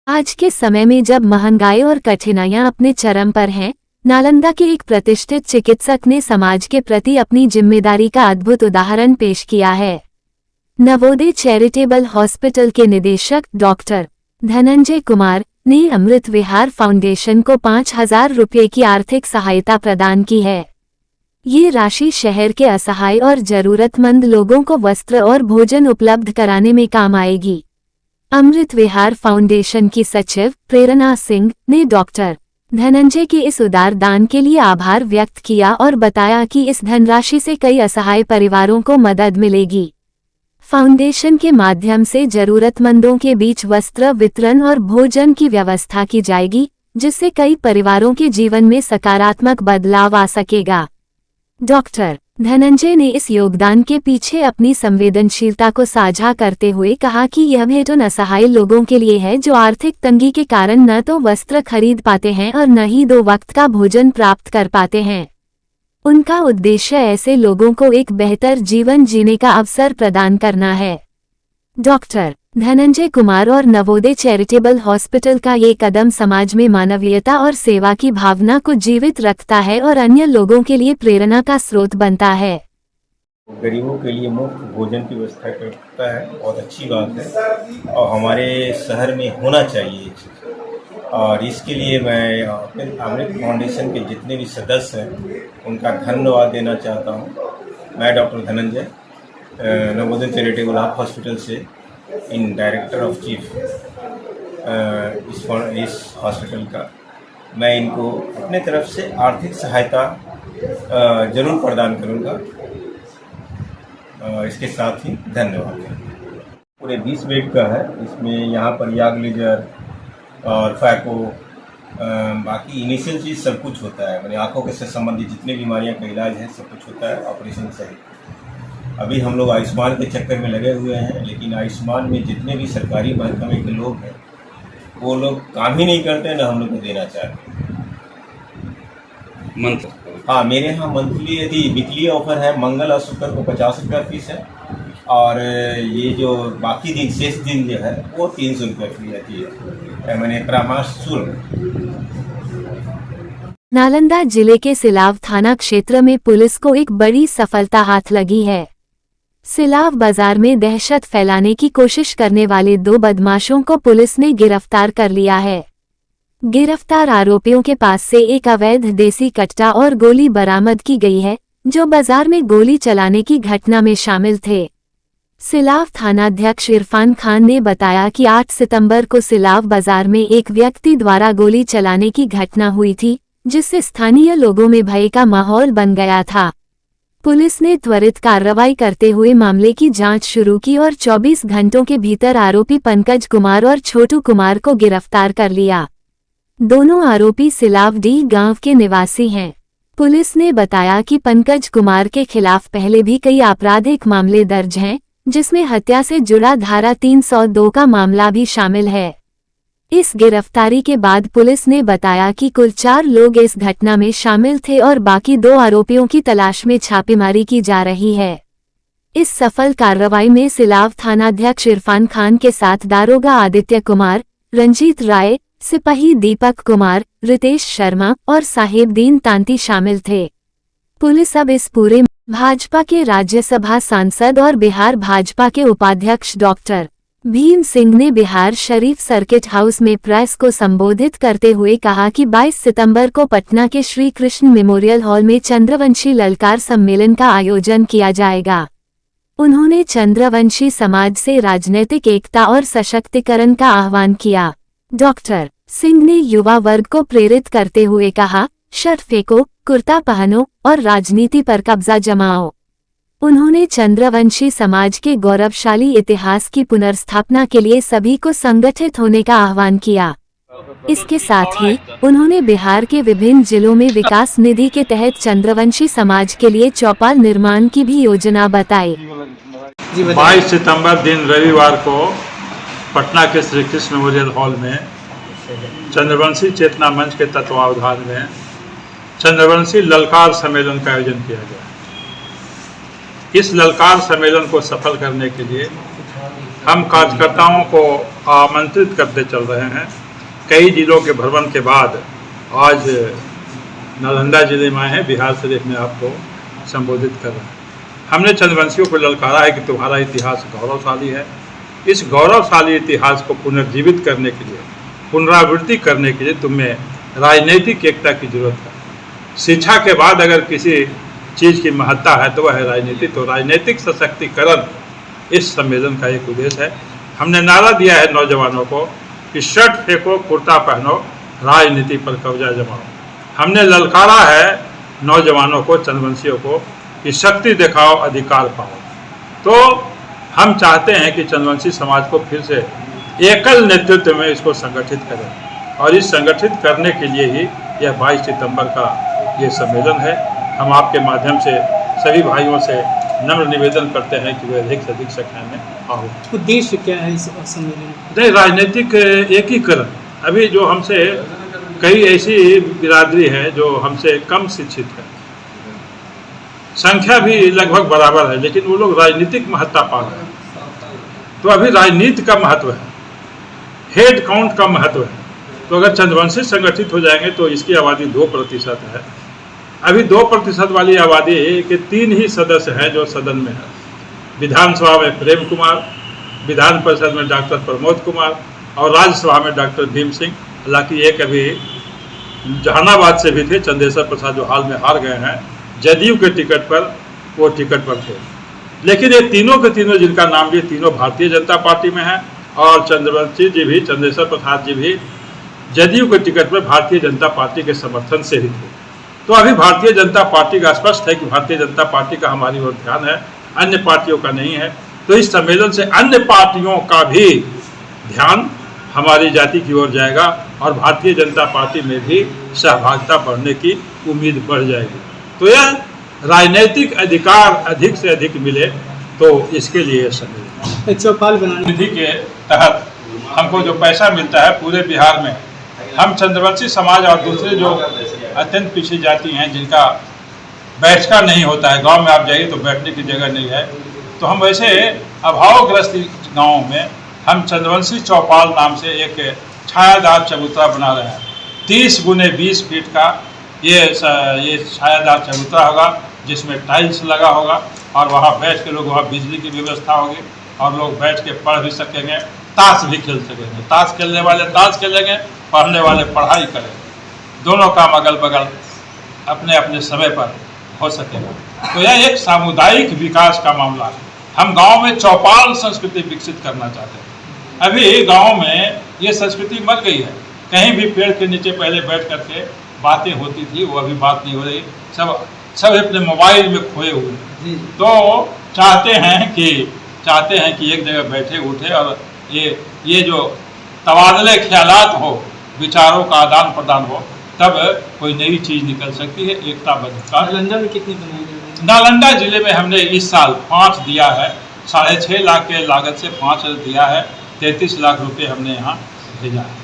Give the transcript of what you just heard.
आज के समय में जब महंगाई और कठिनाइयां अपने चरम पर हैं, नालंदा के एक प्रतिष्ठित चिकित्सक ने समाज के प्रति अपनी जिम्मेदारी का अद्भुत उदाहरण पेश किया है। नवोदय चैरिटेबल हॉस्पिटल के निदेशक डॉक्टर धनंजय कुमार ने अमृत विहार फाउंडेशन को 5,000 रुपये की आर्थिक सहायता प्रदान की है। ये राशि शहर के असहाय और जरूरतमंद लोगों को वस्त्र और भोजन उपलब्ध कराने में काम आएगी। अमृत विहार फाउंडेशन की सचिव प्रेरणा सिंह ने डॉक्टर धनंजय के इस उदार दान के लिए आभार व्यक्त किया और बताया कि इस धनराशि से कई असहाय परिवारों को मदद मिलेगी। फाउंडेशन के माध्यम से जरूरतमंदों के बीच वस्त्र वितरण और भोजन की व्यवस्था की जाएगी, जिससे कई परिवारों के जीवन में सकारात्मक बदलाव आ सकेगा। डॉक्टर धनंजय ने इस योगदान के पीछे अपनी संवेदनशीलता को साझा करते हुए कहा कि यह भेंट उन असहाय लोगों के लिए है जो आर्थिक तंगी के कारण न तो वस्त्र खरीद पाते हैं और न ही 2 वक्त का भोजन प्राप्त कर पाते हैं। उनका उद्देश्य ऐसे लोगों को एक बेहतर जीवन जीने का अवसर प्रदान करना है। डॉक्टर धनंजय कुमार और नवोदय चैरिटेबल हॉस्पिटल का ये कदम समाज में मानवीयता और सेवा की भावना को जीवित रखता है और अन्य लोगों के लिए प्रेरणा का स्रोत बनता है। गरीबों के लिए मुफ्त भोजन की व्यवस्था करता है, बहुत अच्छी बात है और हमारे शहर में होना चाहिए। और इसके लिए मैं अपने अमृत फाउंडेशन के जितने भी सदस्य हैं उनका धन्यवाद देना चाहता हूं। मैं doctor Dhananjay Navodaya charitable hospital से इन डायरेक्टर ऑफ चीफ इस हॉस्पिटल का मैं इनको अपने तरफ से आर्थिक सहायता जरूर प्रदान करूंगा। इसके साथ ही धन्यवाद। पूरे 20 बेड का है, इसमें यहाँ पर याग लेजर और फैको बाकी इनिशियल चीज़ सब कुछ होता है। मैंने आँखों के से संबंधित जितने बीमारियाँ का इलाज है सब कुछ होता है, ऑपरेशन सहित। अभी हम लोग आयुष्मान के चक्कर में लगे हुए हैं, लेकिन आयुष्मान में जितने भी सरकारी महकमे के लोग हैं वो लोग काम ही नहीं करते, ना हम लोग को देना चाहते। हाँ, मेरे यहाँ मंथली यदि वीकली ऑफर है, मंगल और शुक्र को 50 रुपये फीस है और ये जो बाकी दिन शेष दिन जो है वो 300 रुपये फी रहती है। मैंने परामर्श शुल्क। नालंदा जिले के सिलाव थाना क्षेत्र में पुलिस को एक बड़ी सफलता हाथ लगी है। सिलाव बाजार में दहशत फैलाने की कोशिश करने वाले 2 बदमाशों को पुलिस ने गिरफ्तार कर लिया है। गिरफ्तार आरोपियों के पास से एक अवैध देसी कट्टा और गोली बरामद की गई है, जो बाजार में गोली चलाने की घटना में शामिल थे। सिलाव थानाध्यक्ष इरफान खान ने बताया कि 8 सितंबर को सिलाव बाजार में एक व्यक्ति द्वारा गोली चलाने की घटना हुई थी, जिससे स्थानीय लोगों में भय का माहौल बन गया था। पुलिस ने त्वरित कार्रवाई करते हुए मामले की जांच शुरू की और 24 घंटों के भीतर आरोपी पंकज कुमार और छोटू कुमार को गिरफ्तार कर लिया। दोनों आरोपी सिलावडीह गांव के निवासी हैं। पुलिस ने बताया कि पंकज कुमार के खिलाफ पहले भी कई आपराधिक मामले दर्ज हैं, जिसमें हत्या से जुड़ा धारा 302 का मामला भी शामिल है। इस गिरफ्तारी के बाद पुलिस ने बताया कि कुल 4 लोग इस घटना में शामिल थे और बाकी 2 आरोपियों की तलाश में छापेमारी की जा रही है। इस सफल कार्रवाई में सिलाव थानाध्यक्ष इरफान खान के साथ दारोगा आदित्य कुमार, रंजीत राय, सिपाही दीपक कुमार, रितेश शर्मा और साहेबदीन तांती शामिल थे। पुलिस अब इस पूरे भाजपा के राज्यसभा सांसद और बिहार भाजपा के उपाध्यक्ष डॉक्टर भीम सिंह ने बिहार शरीफ सर्किट हाउस में प्रेस को संबोधित करते हुए कहा कि 22 सितंबर को पटना के श्री कृष्ण मेमोरियल हॉल में चंद्रवंशी ललकार सम्मेलन का आयोजन किया जाएगा। उन्होंने चंद्रवंशी समाज से राजनीतिक एकता और सशक्तिकरण का आह्वान किया। डॉक्टर सिंह ने युवा वर्ग को प्रेरित करते हुए कहा, शर्ट फेंको, कुर्ता पहनो और राजनीति पर कब्जा जमाओ। उन्होंने चंद्रवंशी समाज के गौरवशाली इतिहास की पुनर्स्थापना के लिए सभी को संगठित होने का आह्वान किया। इसके साथ ही उन्होंने बिहार के विभिन्न जिलों में विकास निधि के तहत चंद्रवंशी समाज के लिए चौपाल निर्माण की भी योजना बताई। 22 सितंबर दिन रविवार को पटना के श्री कृष्ण मेमोरियल हॉल में चंद्रवंशी चेतना मंच के तत्वावधान में चंद्रवंशी ललकार सम्मेलन का आयोजन किया गया। इस ललकार सम्मेलन को सफल करने के लिए हम कार्यकर्ताओं को आमंत्रित करते चल रहे हैं। कई जिलों के भ्रमण के बाद आज नालंदा जिले में आए हैं, बिहार शरीफ में आपको संबोधित कर रहे हैं। हमने चंद्रवंशियों को ललकारा है कि तुम्हारा इतिहास गौरवशाली है। इस गौरवशाली इतिहास को पुनर्जीवित करने के लिए, पुनरावृत्ति करने के लिए तुम्हें राजनीतिक एकता की जरूरत है। शिक्षा के बाद अगर किसी चीज़ की महत्ता है तो वह है राजनीति। तो राजनीतिक सशक्तिकरण इस सम्मेलन का एक उद्देश्य है। हमने नारा दिया है नौजवानों को कि शर्ट फेंको, कुर्ता पहनो, राजनीति पर कब्जा जमाओ। हमने ललकारा है नौजवानों को, चंद्रवंशियों को कि शक्ति दिखाओ, अधिकार पाओ। तो हम चाहते हैं कि चंद्रवंशी समाज को फिर से एकल नेतृत्व में इसको संगठित करें, और इस संगठित करने के लिए ही यह 22 सितंबर का ये सम्मेलन है। हम आपके माध्यम से सभी भाइयों से नम्र निवेदन करते हैं कि वे अधिक से अधिक संख्या में आओ। उद्देश्य क्या है इस सम्मेलन? नहीं, राजनीतिक एकीकरण। अभी जो हमसे कई ऐसी बिरादरी है जो हमसे कम शिक्षित है, संख्या भी लगभग बराबर है, लेकिन वो लोग राजनीतिक महत्ता पा गए। तो अभी राजनीति का महत्व है, हेड काउंट का महत्व है। तो अगर चंद्रवंशी संगठित हो जाएंगे तो इसकी आबादी 2% है। अभी 2% वाली आबादी के 3 ही सदस्य हैं जो सदन में है। विधानसभा में प्रेम कुमार, विधान परिषद में डॉक्टर प्रमोद कुमार और राज्यसभा में डॉक्टर भीम सिंह। हालांकि एक अभी जहानाबाद से भी थे, चंदेश्वर प्रसाद, जो हाल में हार गए हैं जदयू के टिकट पर, वो टिकट पर थे। लेकिन ये तीनों के तीनों जिनका नाम भी, तीनों भारतीय जनता पार्टी में हैं, और चंद्रवंशी जी भी, चंदेश्वर प्रसाद जी भी जदयू के टिकट पर भारतीय जनता पार्टी के समर्थन से ही थे। तो अभी भारतीय जनता पार्टी का स्पष्ट है कि भारतीय जनता पार्टी का हमारी ओर ध्यान है, अन्य पार्टियों का नहीं है। तो इस सम्मेलन से अन्य पार्टियों का भी ध्यान हमारी जाति की ओर जाएगा और भारतीय जनता पार्टी में भी सहभागिता बढ़ने की उम्मीद बढ़ जाएगी। तो यह राजनीतिक अधिकार अधिक से अधिक मिले, तो इसके लिए सम्मेलन। चौपाल बनाने निधि के तहत हमको जो पैसा मिलता है पूरे बिहार में, हम चंद्रवंशी समाज और दूसरे जो अत्यंत पिछड़ी जाति हैं जिनका बैठका नहीं होता है, गांव में आप जाइए तो बैठने की जगह नहीं है, तो हम वैसे अभावग्रस्त गाँव में हम चंद्रवंशी चौपाल नाम से एक छायादार चबूतरा बना रहे हैं। 30 गुने 20 फीट का ये छायादार चबूतरा होगा, जिसमें टाइल्स लगा होगा, और वहाँ बैठ के लोग, वहाँ बिजली की व्यवस्था होगी और लोग बैठ के पढ़ भी सकेंगे, ताश भी खेल सकेंगे। ताश खेलने वाले ताश खेलेंगे, पढ़ने वाले पढ़ाई करेंगे। दोनों काम अगल बगल अपने अपने समय पर हो सकेगा। तो यह एक सामुदायिक विकास का मामला है। हम गांव में चौपाल संस्कृति विकसित करना चाहते हैं। अभी गांव में ये संस्कृति मर गई है। कहीं भी पेड़ के नीचे पहले बैठ करके बातें होती थी, वो अभी बात नहीं हो रही। सब अपने मोबाइल में खोए हुए हैं। तो चाहते हैं कि एक जगह बैठे उठे और ये जो तबादले ख्यालात हो, विचारों का आदान प्रदान हो, तब कोई नई चीज़ निकल सकती है। एकता बंधुता। नालंदा में कितनी बनाई गई? नालंदा जिले में हमने इस साल 5 दिया है। 6.5 लाख के लागत से 5 दिया है। 33 लाख रुपए हमने यहाँ भेजा है।